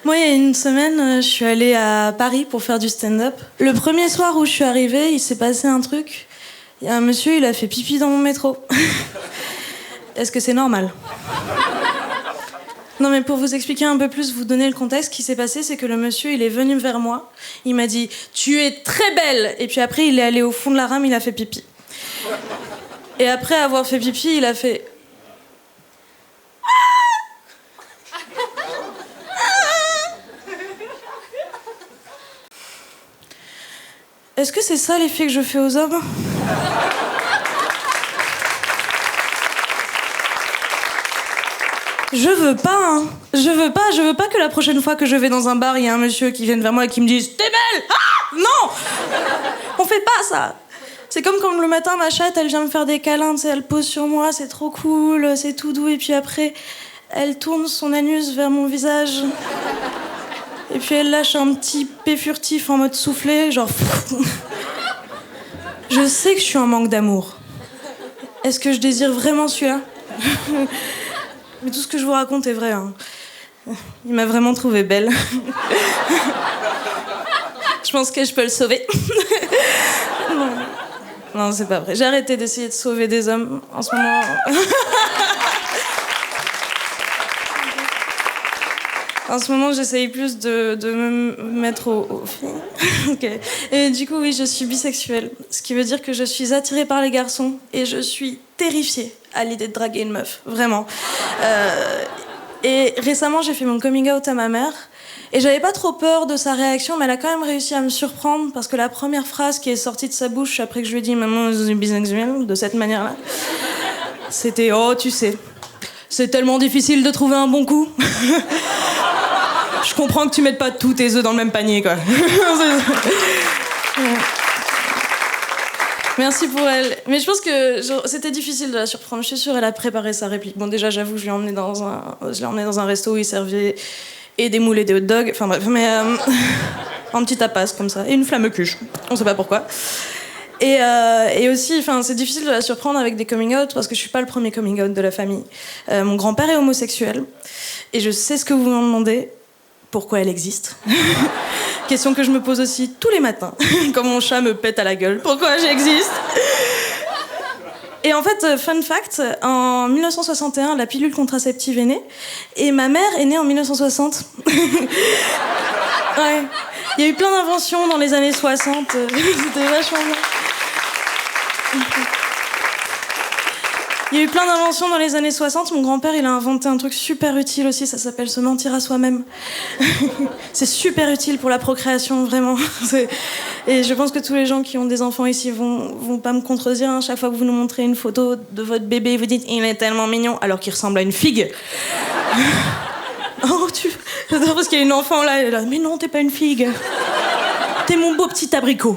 Moi, il y a une semaine, je suis allée à Paris pour faire du stand-up. Le premier soir où je suis arrivée, il s'est passé un truc. Il y a un monsieur, il a fait pipi dans mon métro. Est-ce que c'est normal ? Non, mais pour vous expliquer un peu plus, vous donner le contexte, ce qui s'est passé, c'est que le monsieur, il est venu vers moi. Il m'a dit « Tu es très belle !» Et puis après, il est allé au fond de la rame, il a fait pipi. Et après avoir fait pipi, il a fait... Est-ce que c'est ça l'effet que je fais aux hommes ? Je veux pas, hein. Je veux pas que la prochaine fois que je vais dans un bar, il y a un monsieur qui vienne vers moi et qui me dise « T'es belle !» Ah ! Non ! On fait pas ça. C'est comme quand le matin, ma chatte, elle vient me faire des câlins, tu sais, elle pose sur moi, c'est trop cool, c'est tout doux, et puis après, elle tourne son anus vers mon visage. Et puis elle lâche un petit pé furtif en mode soufflé, genre... Je sais que je suis en manque d'amour. Est-ce que je désire vraiment celui-là ? Mais tout ce que je vous raconte est vrai, hein. Il m'a vraiment trouvée belle. Je pense que je peux le sauver. Non, c'est pas vrai. J'ai arrêté d'essayer de sauver des hommes en ce moment. En ce moment, j'essaye plus de me mettre aux filles. Okay. Et du coup, oui, je suis bisexuelle. Ce qui veut dire que je suis attirée par les garçons et je suis terrifiée à l'idée de draguer une meuf. Vraiment. Et récemment, j'ai fait mon coming out à ma mère. Et j'avais pas trop peur de sa réaction, mais elle a quand même réussi à me surprendre parce que la première phrase qui est sortie de sa bouche après que je lui ai dit « Maman, je suis bisexuelle » de cette manière-là, c'était « Oh, tu sais, c'est tellement difficile de trouver un bon coup. » Je comprends que tu mettes pas tous tes œufs dans le même panier, quoi. Merci pour elle. Mais je pense que c'était difficile de la surprendre. Je suis sûre qu'elle a préparé sa réplique. Bon, déjà, j'avoue, je l'ai emmenée dans un resto où il servait et des moules et des hot dogs. Enfin bref, mais un petit tapas comme ça. Et une flamme cuche. On sait pas pourquoi. Et aussi, c'est difficile de la surprendre avec des coming out parce que je suis pas le premier coming out de la famille. Mon grand-père est homosexuel. Et je sais ce que vous m'en demandez. Pourquoi elle existe ? Question que je me pose aussi tous les matins, quand mon chat me pète à la gueule. Pourquoi j'existe ? Et en fait, fun fact, en 1961, la pilule contraceptive est née, et ma mère est née en 1960. Ouais. Il y a eu plein d'inventions dans les années 60, c'était vachement bien. Il y a eu plein d'inventions dans les années 60. Mon grand-père, il a inventé un truc super utile aussi, ça s'appelle se mentir à soi-même. C'est super utile pour la procréation, vraiment. Et je pense que tous les gens qui ont des enfants ici vont pas me contredire. Hein. Chaque fois que vous nous montrez une photo de votre bébé, vous dites « Il est tellement mignon », alors qu'il ressemble à une figue. Oh, j'adore parce qu'il y a une enfant là, elle est là « Mais non, t'es pas une figue. T'es mon beau petit abricot. »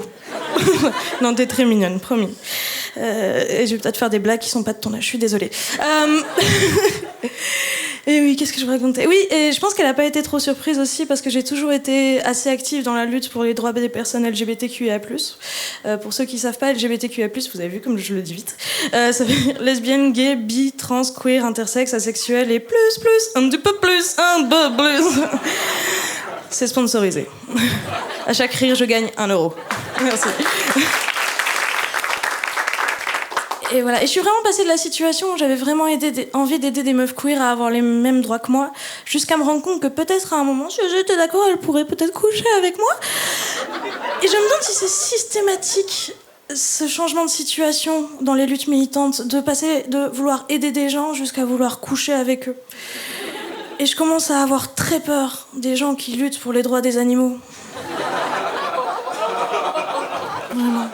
Non, t'es très mignonne, promis. Et je vais peut-être faire des blagues qui sont pas de ton âge, je suis désolée. Et oui, qu'est-ce que je vous racontais ? Oui, et je pense qu'elle a pas été trop surprise aussi parce que j'ai toujours été assez active dans la lutte pour les droits des personnes LGBTQIA+. Pour ceux qui savent pas, LGBTQIA+, vous avez vu comme je le dis vite, ça veut dire lesbienne, gay, bi, trans, queer, intersexe, asexuel et plus, un petit peu plus, un peu plus. C'est sponsorisé. À chaque rire, je gagne 1 euro. Merci. Et voilà. Et je suis vraiment passée de la situation où j'avais vraiment envie d'aider des meufs queer à avoir les mêmes droits que moi, jusqu'à me rendre compte que peut-être à un moment, si j'étais d'accord, elle pourrait peut-être coucher avec moi. Et je me demande si c'est systématique, ce changement de situation dans les luttes militantes, de passer de vouloir aider des gens jusqu'à vouloir coucher avec eux. Et je commence à avoir très peur des gens qui luttent pour les droits des animaux. Vraiment.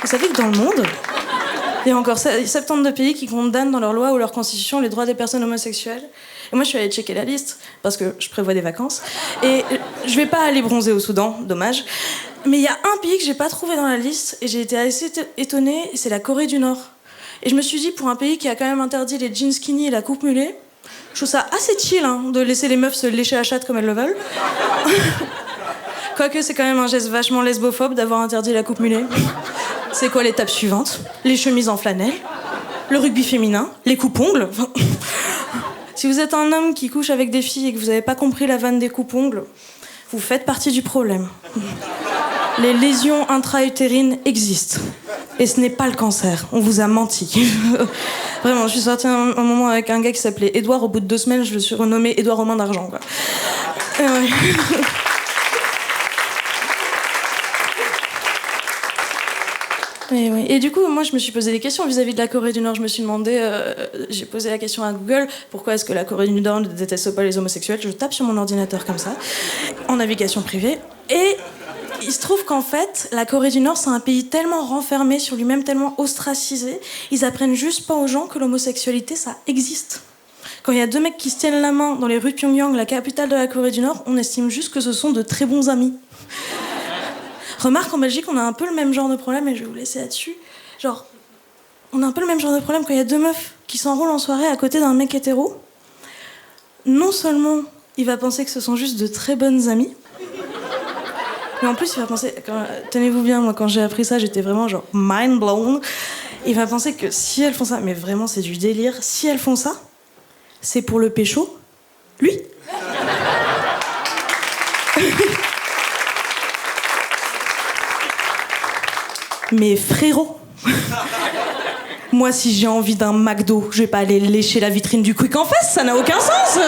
Vous savez que dans le monde, il y a encore 72 pays qui condamnent dans leur loi ou leur constitution les droits des personnes homosexuelles. Et moi, je suis allée checker la liste, parce que je prévois des vacances. Et je vais pas aller bronzer au Soudan, dommage. Mais il y a un pays que j'ai pas trouvé dans la liste, et j'ai été assez étonnée, c'est la Corée du Nord. Et je me suis dit, pour un pays qui a quand même interdit les jeans skinny et la coupe mulet, je trouve ça assez chill, hein, de laisser les meufs se lécher la chatte comme elles le veulent. Quoique, c'est quand même un geste vachement lesbophobe d'avoir interdit la coupe mulet. C'est quoi l'étape suivante ? Les chemises en flanelle ? le rugby féminin, les coupes-ongles. Si vous êtes un homme qui couche avec des filles et que vous n'avez pas compris la vanne des coupes-ongles, vous faites partie du problème. Les lésions intra-utérines existent. Et ce n'est pas le cancer. On vous a menti. Vraiment, je suis sortie un moment avec un gars qui s'appelait Édouard. Au bout de 2 semaines, je le suis renommé Édouard Romain d'Argent, quoi. Ouais. Et du coup, moi, je me suis posé des questions vis-à-vis de la Corée du Nord. Je me suis demandé, j'ai posé la question à Google, pourquoi est-ce que la Corée du Nord ne déteste pas les homosexuels? Je tape sur mon ordinateur comme ça, en navigation privée, et il se trouve qu'en fait, la Corée du Nord, c'est un pays tellement renfermé sur lui-même, tellement ostracisé, ils apprennent juste pas aux gens que l'homosexualité, ça existe. Quand il y a 2 mecs qui se tiennent la main dans les rues de Pyongyang, la capitale de la Corée du Nord, on estime juste que ce sont de très bons amis. Remarque, en Belgique, on a un peu le même genre de problème, et je vais vous laisser là-dessus. Genre, on a un peu le même genre de problème quand il y a 2 meufs qui s'enroulent en soirée à côté d'un mec hétéro. Non seulement il va penser que ce sont juste de très bonnes amies, mais en plus il va penser... Tenez-vous bien, moi quand j'ai appris ça, j'étais vraiment genre mind blown. Il va penser que si elles font ça, mais vraiment c'est du délire, si elles font ça, c'est pour le pécho, lui. Mais frérot, moi si j'ai envie d'un McDo, je vais pas aller lécher la vitrine du Quick en face, ça n'a aucun sens.